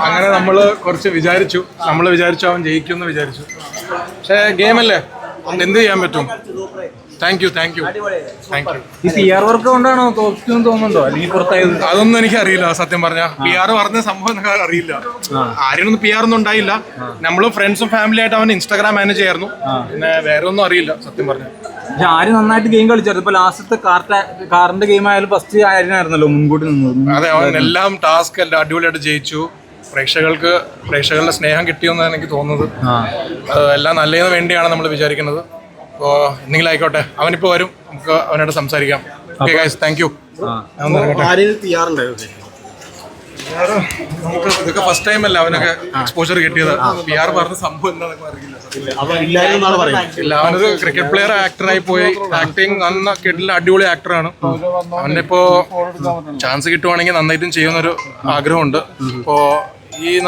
അങ്ങനെ നമ്മൾ വിചാരിച്ചു അവൻ ജയിക്കുമെന്ന് വിചാരിച്ചു. പക്ഷേ ഗെയിമല്ലേ, എന്ത് ചെയ്യാൻ പറ്റും. Thank you. ഈ PR വർക്ക് കൊണ്ടാണോ തോൽക്കുമെന്ന് തോന്നുന്നുണ്ടോ, അല്ലെങ്കിൽ പുറത്തായത്? അതൊന്നും എനിക്ക് അറിയില്ല സത്യം പറഞ്ഞ. PR പറഞ്ഞ സംഭവം എന്നൊക്കെ അറിയില്ല. ആരെയൊന്നും PR ഒന്നും ഉണ്ടായില്ല. നമ്മളും ഫ്രണ്ട്സും ഫാമിലി ആയിട്ട് അവൻ ഇൻസ്റ്റാഗ്രാം മാനേജ് ചെയ്യായിരുന്നു. പിന്നെ വേറെ ഒന്നും അറിയില്ല സത്യം പറഞ്ഞ. പക്ഷെ ആര് നന്നായിട്ട് ഗെയിം കളിച്ചായിരുന്നു. ഇപ്പൊ ലാസ്റ്റത്തെ കാറിന്റെ ഗെയിം ആയാലും ഫസ്റ്റ് ആയിരുന്നായിരുന്നല്ലോ മുൻകൂട്ടി നിന്നത്. അതെ, അവൻ എല്ലാം ടാസ്ക് എല്ലാം അടിപൊളിയായിട്ട് ജയിച്ചു. പ്രേക്ഷകരുടെ സ്നേഹം കിട്ടിയെന്നാണ് എനിക്ക് തോന്നുന്നത്. എല്ലാം നല്ലതിന് വേണ്ടിയാണ് നമ്മൾ വിചാരിക്കുന്നത്. അപ്പോൾ എന്തെങ്കിലും ആയിക്കോട്ടെ, അവനിപ്പോൾ വരും, നമുക്ക് അവനായിട്ട് സംസാരിക്കാം. Okay guys, thank you. നമുക്ക് ഇതൊക്കെ ഫസ്റ്റ് ടൈം അല്ല അവനൊക്കെ എക്സ്പോഷർ കിട്ടിയത്. PR പറഞ്ഞ സംഭവം എന്താണെന്നൊക്കെ അറിയില്ല. അവനൊരു ക്രിക്കറ്റ് പ്ലെയർ, ആക്ടറായി പോയി. ആക്ടിങ് നന്ന കിട്ടില്ല, അടിപൊളി ആക്ടറാണ്. അവനിപ്പോ ചാൻസ് കിട്ടുവാണെങ്കിൽ നന്നായിട്ടും ചെയ്യുന്നൊരു ആഗ്രഹമുണ്ട്. ഇപ്പോൾ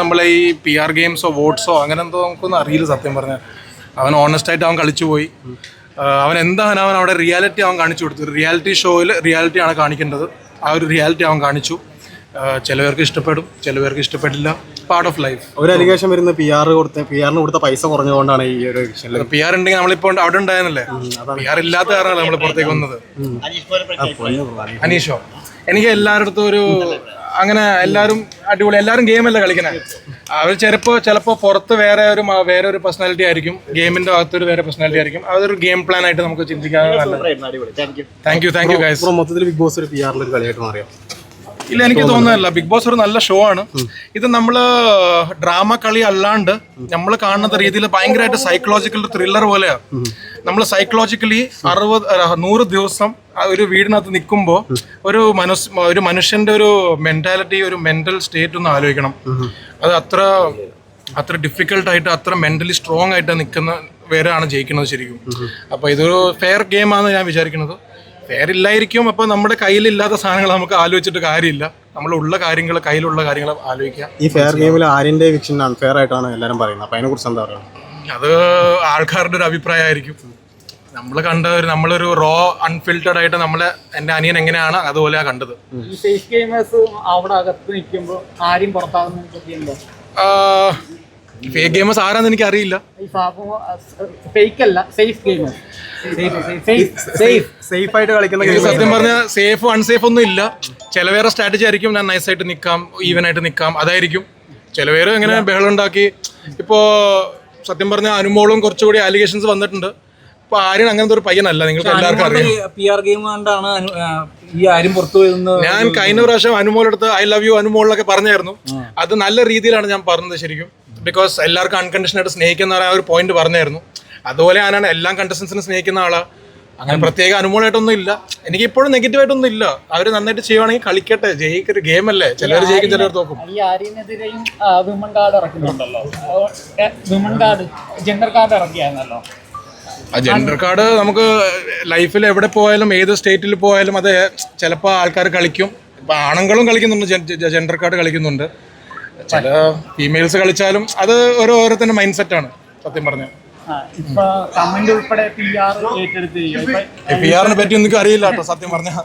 നമ്മളെ ഈ PR ഗെയിംസോ വോട്ട്സോ അങ്ങനെ എന്തോ നമുക്കൊന്നും അറിയില്ല സത്യം പറഞ്ഞാൽ. അവൻ ഓണസ്റ്റായിട്ട് അവൻ കളിച്ചു പോയി. അവൻ എന്താണ് അവൻ അവിടെ റിയാലിറ്റി അവൻ കാണിച്ചു കൊടുത്തു. റിയാലിറ്റി ഷോയിൽ റിയാലിറ്റി ആണ് കാണിക്കേണ്ടത്. ആ ഒരു റിയാലിറ്റി അവൻ കാണിച്ചു. ചിലവർക്ക് ഇഷ്ടപ്പെടും, ചിലവർക്ക് ഇഷ്ടപ്പെട്ടില്ല. Part of life. ഒരു അലിഗേഷൻ വരുന്ന PR-ന് കൊടുത്ത പൈസ കുറഞ്ഞുകൊണ്ടാണ് ഈ ഒരു PR ഉണ്ടെങ്കിൽ നമ്മളിപ്പോ അവിടെ ഉണ്ടായിരുന്നല്ലേ. PR ഇല്ലാത്ത കാരണമല്ല നമ്മൾ പുറത്തേക്ക് വന്നത്. അനീഷോ, എനിക്ക് എല്ലാവരുടെ ഒരു അങ്ങനെ എല്ലാവരും അടിപൊളി, എല്ലാവരും ഗെയിമല്ല കളിക്കണേ. അവർ ചിലപ്പോൾ പുറത്ത് വേറെ ഒരു പേഴ്സണാലിറ്റി ആയിരിക്കും, ഗെയിമിന്റെ അകത്തൊരു വേറെ പേഴ്സണാലിറ്റി ആയിരിക്കും. അതൊരു ഗെയിം പ്ലാൻ ആയിട്ട് നമുക്ക് ചിന്തിക്കാൻ. Thank you guys. മൊത്തത്തിൽ ബിഗ് ബോസ് ഒരു PR ഒരു കളിയായിട്ട് മാറിയോ? ഇല്ല, എനിക്ക് തോന്നുന്നില്ല. ബിഗ് ബോസ് ഒരു നല്ല ഷോ ആണ്. ഇത് നമ്മള് ഡ്രാമ കളി അല്ലാണ്ട് നമ്മൾ കാണുന്ന രീതിയിൽ ഭയങ്കരമായിട്ട് സൈക്കോളജിക്കൽ ത്രില്ലർ പോലെയാണ്. നമ്മൾ സൈക്കോളജിക്കലി 100 ദിവസം ഒരു വീടിനകത്ത് നിൽക്കുമ്പോൾ ഒരു മനുഷ്യന്റെ ഒരു മെന്റാലിറ്റി, ഒരു മെന്റൽ സ്റ്റേറ്റ് ഒന്ന് ആലോചിക്കണം. അത് അത്ര ഡിഫിക്കൽട്ടായിട്ട്, അത്ര മെന്റലി സ്ട്രോങ് ആയിട്ട് നിൽക്കുന്ന വേറെയാണ് ജയിക്കുന്നത് ശരിക്കും. അപ്പോൾ ഇതൊരു ഫെയർ ഗെയിമാണെന്ന് ഞാൻ വിചാരിക്കുന്നത്. ഫെയർ ഇല്ലായിരിക്കും. അപ്പോൾ നമ്മുടെ കയ്യിലില്ലാത്ത സാധനങ്ങൾ നമുക്ക് ആലോചിച്ചിട്ട് കാര്യമില്ല. കയ്യിലുള്ള കാര്യങ്ങൾ ആലോചിക്കുക. ഈ ഫെയർ ഗെയിമിൽ ആര്യന്റെ എവിക്ഷൻ അൺഫെയർ ആയിട്ടാണ് എല്ലാവരും പറയുന്നത്. അപ്പോൾ അതിനെക്കുറിച്ച് എന്താ പറയുക? അത് ആൾക്കാരുടെ ഒരു അഭിപ്രായമായിരിക്കും. നമ്മളൊരു റോ അൺഫിൽറ്റർഡ് ആയിട്ട് എൻ്റെ അനിയൻ എങ്ങനെയാണ് അതുപോലെയാണ് കണ്ടത്. ഫേക്ക് ഗെയിമേഴ്സ് ആരാന്ന് എനിക്ക് അറിയില്ല. സത്യം പറഞ്ഞാൽ സേഫ് അൺസേഫ് ഒന്നും ഇല്ല. ചിലവേറെ സ്ട്രാറ്റജി ആയിരിക്കും. ഞാൻ നൈസായിട്ട് നിൽക്കാം, ഈവനായിട്ട് നിൽക്കാം, അതായിരിക്കും. ചിലവേറെ എങ്ങനെ ബഹളം ഉണ്ടാക്കി. ഇപ്പോൾ സത്യം പറഞ്ഞാൽ അനുമോളും കുറച്ചുകൂടി അലിഗേഷൻസ് വന്നിട്ടുണ്ട്. ഇപ്പൊ ആര്യൻ അങ്ങനത്തെ ഒരു പയ്യനല്ല, നിങ്ങൾക്ക് എല്ലാവർക്കും അറിയാം. PR ഗെയിം കൊണ്ടാണ് ഈ ആര്യം പുറത്തു വരുന്നത്. ഞാൻ കഴിഞ്ഞ പ്രാവശ്യം അനുമോളെടുത്ത് ഐ ലവ് യു അനുമോളിലൊക്കെ പറഞ്ഞായിരുന്നു. അത് നല്ല രീതിയിലാണ് ഞാൻ പറഞ്ഞത് ശരിക്കും. ബിക്കോസ് എല്ലാവർക്കും അൺകണ്ടീഷനായിട്ട് സ്നേഹിക്കുന്ന ഒരു പോയിന്റ് പറഞ്ഞായിരുന്നു. അതുപോലെ ഞാനാണ് എല്ലാ കണ്ടസ്റ്റൻസിനും സ്നേഹിക്കുന്ന ആളാ. അങ്ങനെ പ്രത്യേക അനുമോളായിട്ടൊന്നും ഇല്ല. എനിക്ക് ഇപ്പോഴും നെഗറ്റീവായിട്ടൊന്നും ഇല്ല. അവര് നന്നായിട്ട് ചെയ്യുവാണെങ്കിൽ കളിക്കട്ടെ. ജയിക്കൊരു ഗെയിം അല്ലേ. ചിലർ ജയിക്കും, ചിലർ തോക്കും. ജെൻഡർ കാർഡ് നമുക്ക് ലൈഫിൽ എവിടെ പോയാലും ഏത് സ്റ്റേറ്റിൽ പോയാലും അത് ചിലപ്പോൾ ആൾക്കാർ കളിക്കും. ഇപ്പം ആണുങ്ങളും കളിക്കുന്നുണ്ട്, ജെൻഡർ കാർഡ് കളിക്കുന്നുണ്ട്. ചില ഫീമെയിൽസ് കളിച്ചാലും അത് ഓരോരുത്തരുടെ മൈൻഡ് സെറ്റാണ് സത്യം പറഞ്ഞാൽ. PR-നെ പറ്റി ഒന്നും അറിയില്ല കേട്ടോ സത്യം പറഞ്ഞാൽ.